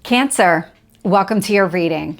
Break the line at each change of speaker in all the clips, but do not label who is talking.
Cancer, welcome to your reading.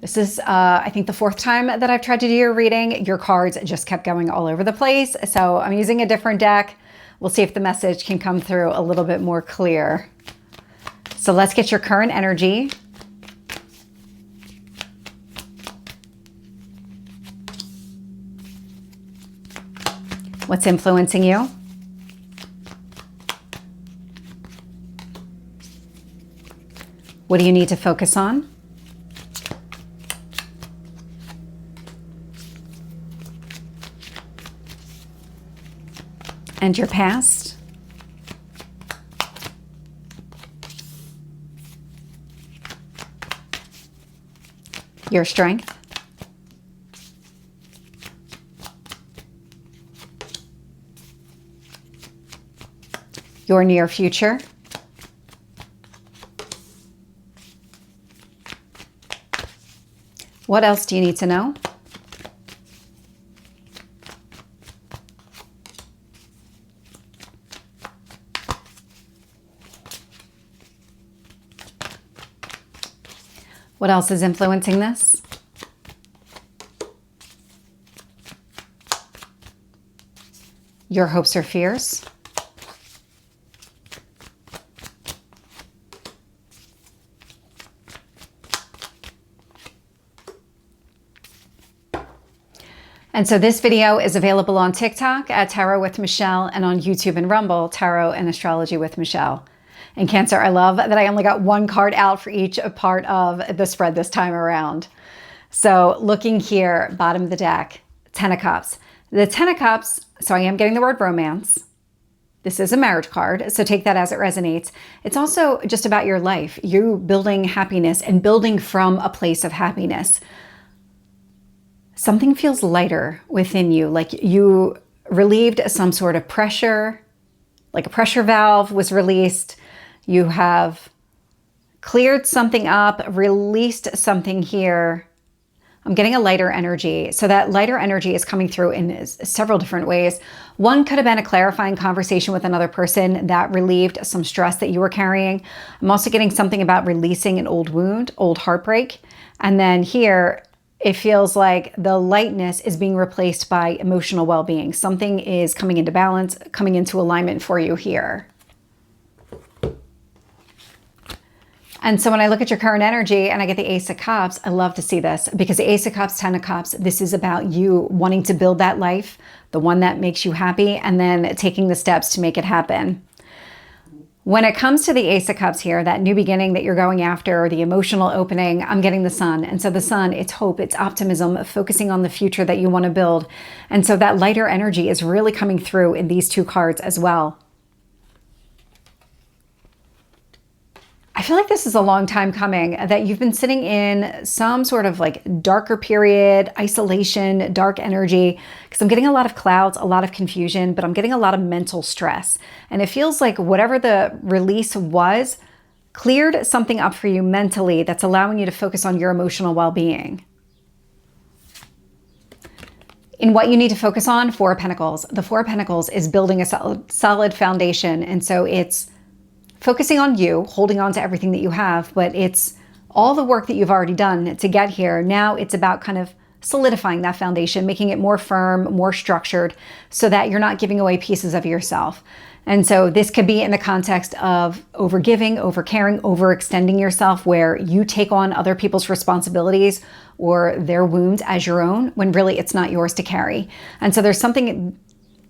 This is, I think, the fourth time that I've tried to do your reading. Your cards just kept going all over the place. So I'm using a different deck. We'll see if the message can come through a little bit more clear. So let's get your current energy. What's influencing you? What do you need to focus on? And your past? Your strength? Your near future? What else do you need to know? What else is influencing this? Your hopes or fears? And so this video is available on TikTok at Tarot with Michelle and on YouTube and Rumble, Tarot and Astrology with Michelle. And Cancer, I love that I only got one card out for each part of the spread this time around. So looking here, bottom of the deck, Ten of Cups. The Ten of Cups, so I am getting the word romance. This is a marriage card, so take that as it resonates. It's also just about your life, you building happiness and building from a place of happiness. Something feels lighter within you, like you relieved some sort of pressure, like a pressure valve was released. You have cleared something up, released something here. I'm getting a lighter energy. So that lighter energy is coming through in several different ways. One could have been a clarifying conversation with another person that relieved some stress that you were carrying. I'm also getting something about releasing an old wound, old heartbreak. And then here, it feels like the lightness is being replaced by emotional well-being. Something is coming into balance, coming into alignment for you here. And so when I look at your current energy and I get the Ace of Cups, I love to see this because the Ace of Cups, Ten of Cups, this is about you wanting to build that life, the one that makes you happy, and then taking the steps to make it happen. When it comes to the Ace of Cups here, that new beginning that you're going after, the emotional opening, I'm getting the Sun. And so the Sun, it's hope, it's optimism, focusing on the future that you want to build. And so that lighter energy is really coming through in these two cards as well. I feel like this is a long time coming, that you've been sitting in some sort of like darker period, isolation, dark energy, because I'm getting a lot of clouds, a lot of confusion, but I'm getting a lot of mental stress. And it feels like whatever the release was, cleared something up for you mentally that's allowing you to focus on your emotional well-being. In what you need to focus on, Four of Pentacles. The Four of Pentacles is building a solid foundation. And so it's focusing on you, holding on to everything that you have, but it's all the work that you've already done to get here. Now it's about kind of solidifying that foundation, making it more firm, more structured, so that you're not giving away pieces of yourself. And so this could be in the context of overgiving, overcaring, overextending yourself, where you take on other people's responsibilities or their wounds as your own, when really it's not yours to carry. And so there's something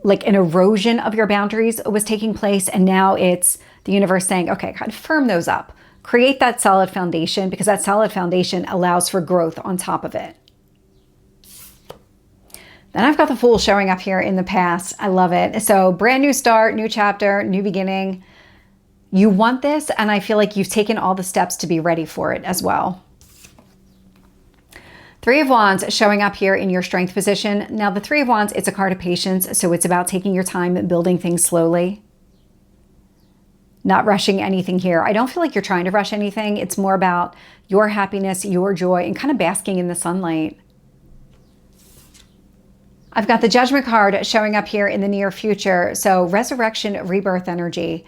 like an erosion of your boundaries was taking place, and now it's the universe saying, okay, kind of firm those up. Create that solid foundation, because that solid foundation allows for growth on top of it. Then I've got the Fool showing up here in the past. I love it. So brand new start, new chapter, new beginning. You want this, and I feel like you've taken all the steps to be ready for it as well. Three of Wands showing up here in your strength position. Now the Three of Wands, it's a card of patience. So it's about taking your time and building things slowly. Not rushing anything here. I don't feel like you're trying to rush anything. It's more about your happiness, your joy, and kind of basking in the sunlight. I've got the Judgment card showing up here in the near future. So resurrection, rebirth energy.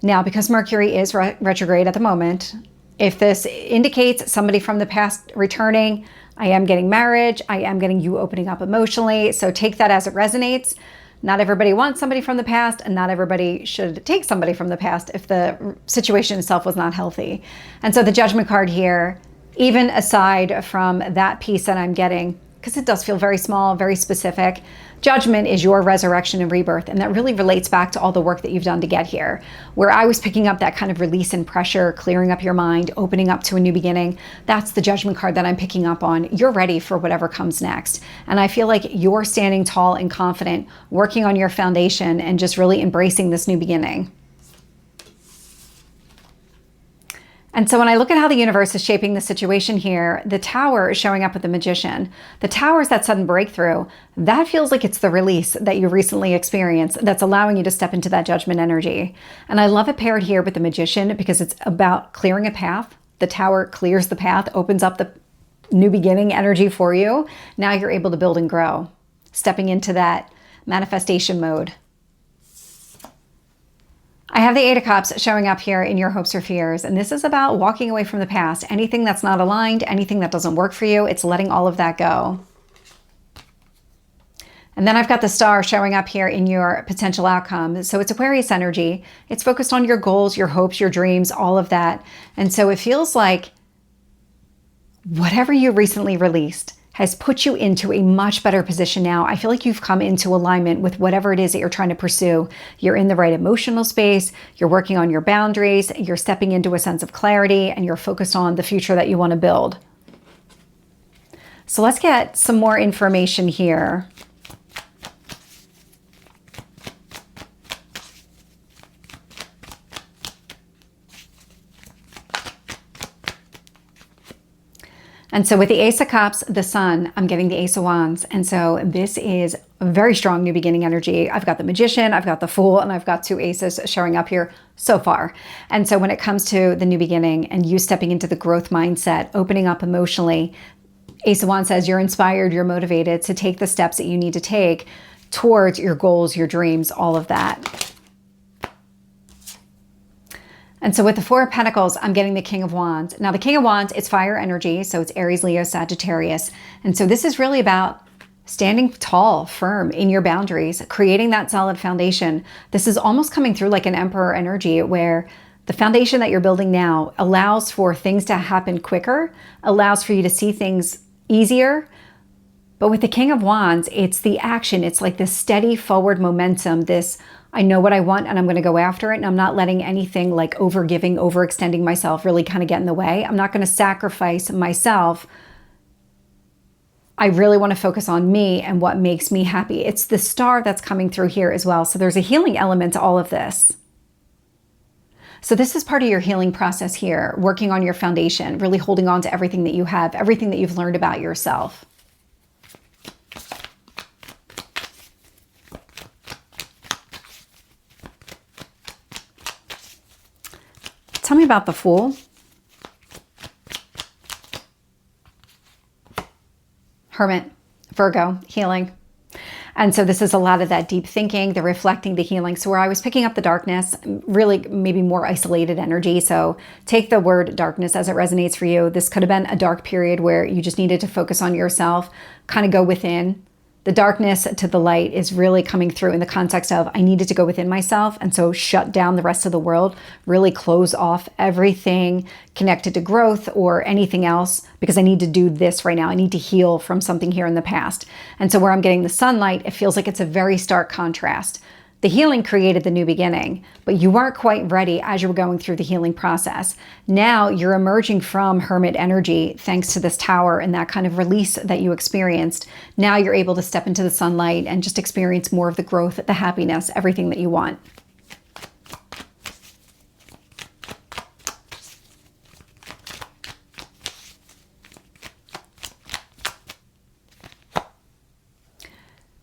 Now, because Mercury is retrograde at the moment, If this indicates somebody from the past returning, I am getting marriage. I am getting you opening up emotionally. So take that as it resonates. Not everybody wants somebody from the past, and not everybody should take somebody from the past if the situation itself was not healthy. And so the Judgment card here, even aside from that piece that I'm getting, because it does feel very small, very specific, Judgment is your resurrection and rebirth. And that really relates back to all the work that you've done to get here. Where I was picking up that kind of release and pressure, clearing up your mind, opening up to a new beginning. That's the Judgment card that I'm picking up on. You're ready for whatever comes next. And I feel like you're standing tall and confident, working on your foundation and just really embracing this new beginning. And so when I look at how the universe is shaping the situation here, the Tower is showing up with the Magician. The Tower is that sudden breakthrough. That feels like it's the release that you recently experienced that's allowing you to step into that Judgment energy. And I love it paired here with the Magician because it's about clearing a path. The Tower clears the path, opens up the new beginning energy for you. Now you're able to build and grow, stepping into that manifestation mode. I have the Eight of Cups showing up here in your hopes or fears, and this is about walking away from the past. Anything that's not aligned, anything that doesn't work for you, it's letting all of that go. And then I've got the Star showing up here in your potential outcome. So it's Aquarius energy. It's focused on your goals, your hopes, your dreams, all of that. And so it feels like whatever you recently released has put you into a much better position now. I feel like you've come into alignment with whatever it is that you're trying to pursue. You're in the right emotional space, you're working on your boundaries, you're stepping into a sense of clarity, and you're focused on the future that you want to build. So let's get some more information here. And so with the Ace of Cups, the Sun, I'm getting the Ace of Wands. And so this is a very strong new beginning energy. I've got the Magician, I've got the Fool, and I've got two aces showing up here so far. And so when it comes to the new beginning and you stepping into the growth mindset, opening up emotionally, Ace of Wands says you're inspired, you're motivated to take the steps that you need to take towards your goals, your dreams, all of that. And so with the Four of Pentacles, I'm getting the King of Wands. Now the King of Wands, it's fire energy, so it's Aries, Leo, Sagittarius. And so this is really about standing tall, firm in your boundaries, creating that solid foundation. This is almost coming through like an Emperor energy where the foundation that you're building now allows for things to happen quicker, allows for you to see things easier. But with the King of Wands, it's the action. It's like this steady forward momentum, this I know what I want and I'm going to go after it. And I'm not letting anything like overgiving, overextending myself really kind of get in the way. I'm not going to sacrifice myself. I really want to focus on me and what makes me happy. It's the Star that's coming through here as well. So there's a healing element to all of this. So this is part of your healing process here, working on your foundation, really holding on to everything that you have, everything that you've learned about yourself. Tell me about the Fool. Hermit, Virgo, healing. And so this is a lot of that deep thinking, the reflecting, the healing. So where I was picking up the darkness, really maybe more isolated energy. So take the word darkness as it resonates for you. This could have been a dark period where you just needed to focus on yourself, kind of go within. The darkness to the light is really coming through in the context of I needed to go within myself and so shut down the rest of the world, really close off everything connected to growth or anything else because I need to do this right now. I need to heal from something here in the past. And so where I'm getting the sunlight, it feels like it's a very stark contrast. The healing created the new beginning, but you weren't quite ready as you were going through the healing process. Now you're emerging from Hermit energy thanks to this Tower and that kind of release that you experienced. Now you're able to step into the sunlight and just experience more of the growth, the happiness, everything that you want.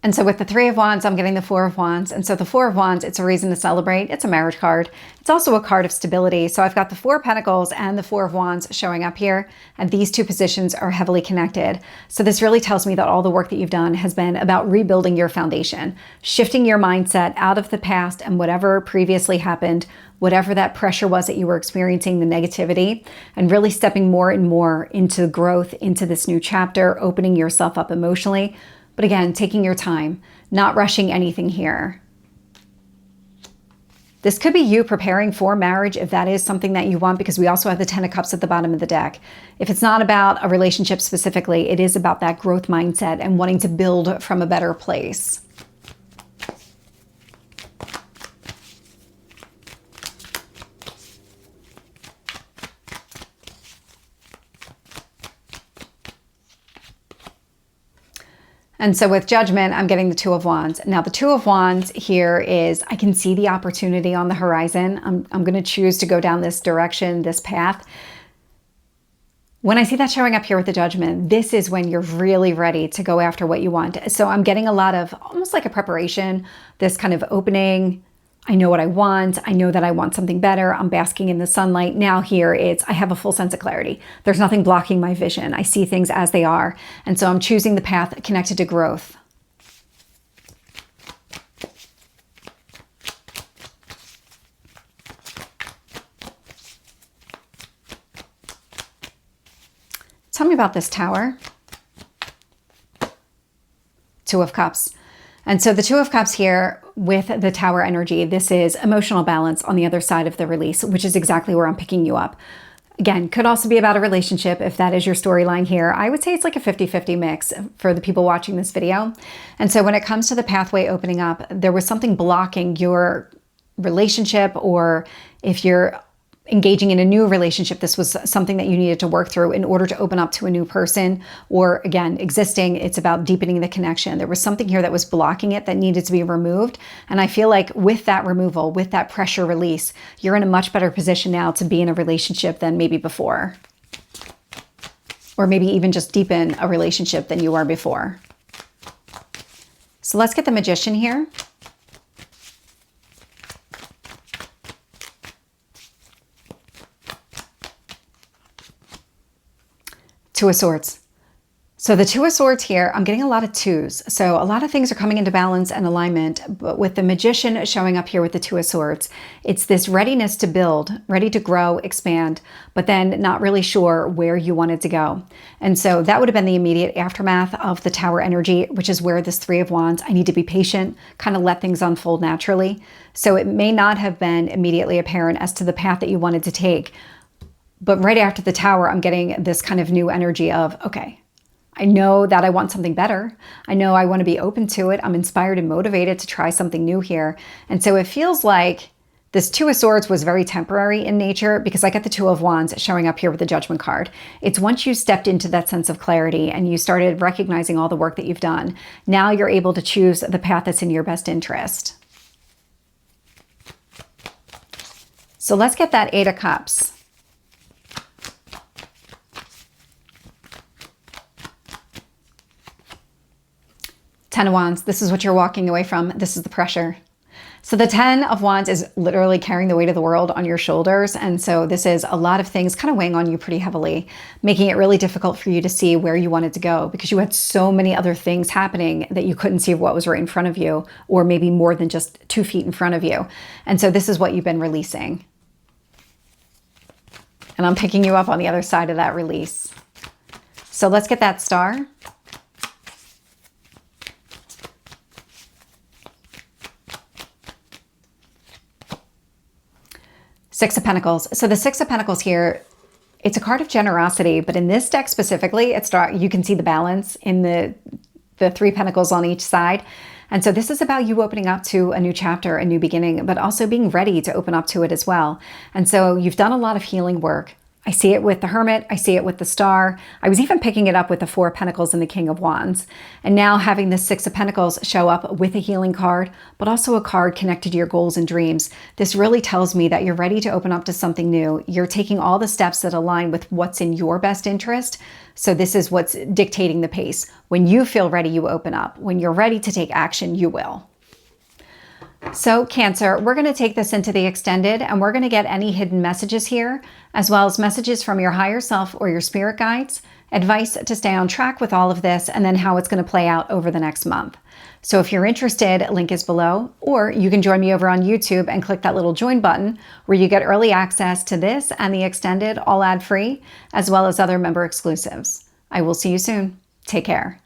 And so with the Three of Wands, I'm getting the Four of Wands. And so the Four of Wands, it's a reason to celebrate. It's a marriage card. It's also a card of stability. So I've got the Four of Pentacles and the Four of Wands showing up here. And these two positions are heavily connected. So this really tells me that all the work that you've done has been about rebuilding your foundation, shifting your mindset out of the past and whatever previously happened, whatever that pressure was that you were experiencing, the negativity, and really stepping more and more into growth, into this new chapter, opening yourself up emotionally. But again, taking your time, not rushing anything here. This could be you preparing for marriage if that is something that you want, because we also have the 10 of Cups at the bottom of the deck. If it's not about a relationship specifically, it is about that growth mindset and wanting to build from a better place. And so with Judgment, I'm getting the Two of Wands. Now the Two of Wands here is, I can see the opportunity on the horizon. I'm going to choose to go down this direction, this path. When I see that showing up here with the Judgment, this is when you're really ready to go after what you want. So I'm getting a lot of almost like a preparation, this kind of opening. I know what I want. I know that I want something better. I'm basking in the sunlight. Now here I have a full sense of clarity. There's nothing blocking my vision. I see things as they are. And so I'm choosing the path connected to growth. Tell me about this Tower. Two of Cups. And so the Two of Cups here with the Tower energy, this is emotional balance on the other side of the release, which is exactly where I'm picking you up. Again, could also be about a relationship if that is your storyline here. I would say it's like a 50-50 mix for the people watching this video. And so when it comes to the pathway opening up, there was something blocking your relationship, or if you're engaging in a new relationship, this was something that you needed to work through in order to open up to a new person, or again, existing, it's about deepening the connection. There was something here that was blocking it that needed to be removed. And I feel like with that removal, with that pressure release, you're in a much better position now to be in a relationship than maybe before. Or maybe even just deepen a relationship than you were before. So let's get the Magician here. Two of Swords. So the Two of Swords here, I'm getting a lot of twos. So a lot of things are coming into balance and alignment, but with the Magician showing up here with the Two of Swords, it's this readiness to build, ready to grow, expand, but then not really sure where you wanted to go. And so that would have been the immediate aftermath of the Tower energy, which is where this Three of Wands, I need to be patient, kind of let things unfold naturally. So it may not have been immediately apparent as to the path that you wanted to take. But right after the Tower, I'm getting this kind of new energy of, okay, I know that I want something better. I know I want to be open to it. I'm inspired and motivated to try something new here. And so it feels like this Two of Swords was very temporary in nature, because I get the Two of Wands showing up here with the Judgment card. It's once you stepped into that sense of clarity and you started recognizing all the work that you've done, now you're able to choose the path that's in your best interest. So let's get that Eight of Cups. Ten of Wands, this is what you're walking away from. This is the pressure. So the 10 of Wands is literally carrying the weight of the world on your shoulders. And so this is a lot of things kind of weighing on you pretty heavily, making it really difficult for you to see where you wanted to go, because you had so many other things happening that you couldn't see what was right in front of you, or maybe more than just 2 feet in front of you. And so this is what you've been releasing. And I'm picking you up on the other side of that release. So let's get that Star. Six of Pentacles. So the Six of Pentacles here, it's a card of generosity, but in this deck specifically, you can see the balance in the 3 pentacles on each side. And so this is about you opening up to a new chapter, a new beginning, but also being ready to open up to it as well. And so you've done a lot of healing work. I see it with the Hermit. I see it with the Star. I was even picking it up with the 4 of Pentacles and the King of Wands. And now having the 6 of Pentacles show up with a healing card, but also a card connected to your goals and dreams. This really tells me that you're ready to open up to something new. You're taking all the steps that align with what's in your best interest. So this is what's dictating the pace. When you feel ready, you open up. When you're ready to take action, you will. So Cancer, we're going to take this into the extended, and we're going to get any hidden messages here, as well as messages from your higher self or your spirit guides, advice to stay on track with all of this, and then how it's going to play out over the next month. So if you're interested, link is below, or you can join me over on YouTube and click that little join button where you get early access to this and the extended, all ad-free, as well as other member exclusives. I will see you soon. Take care.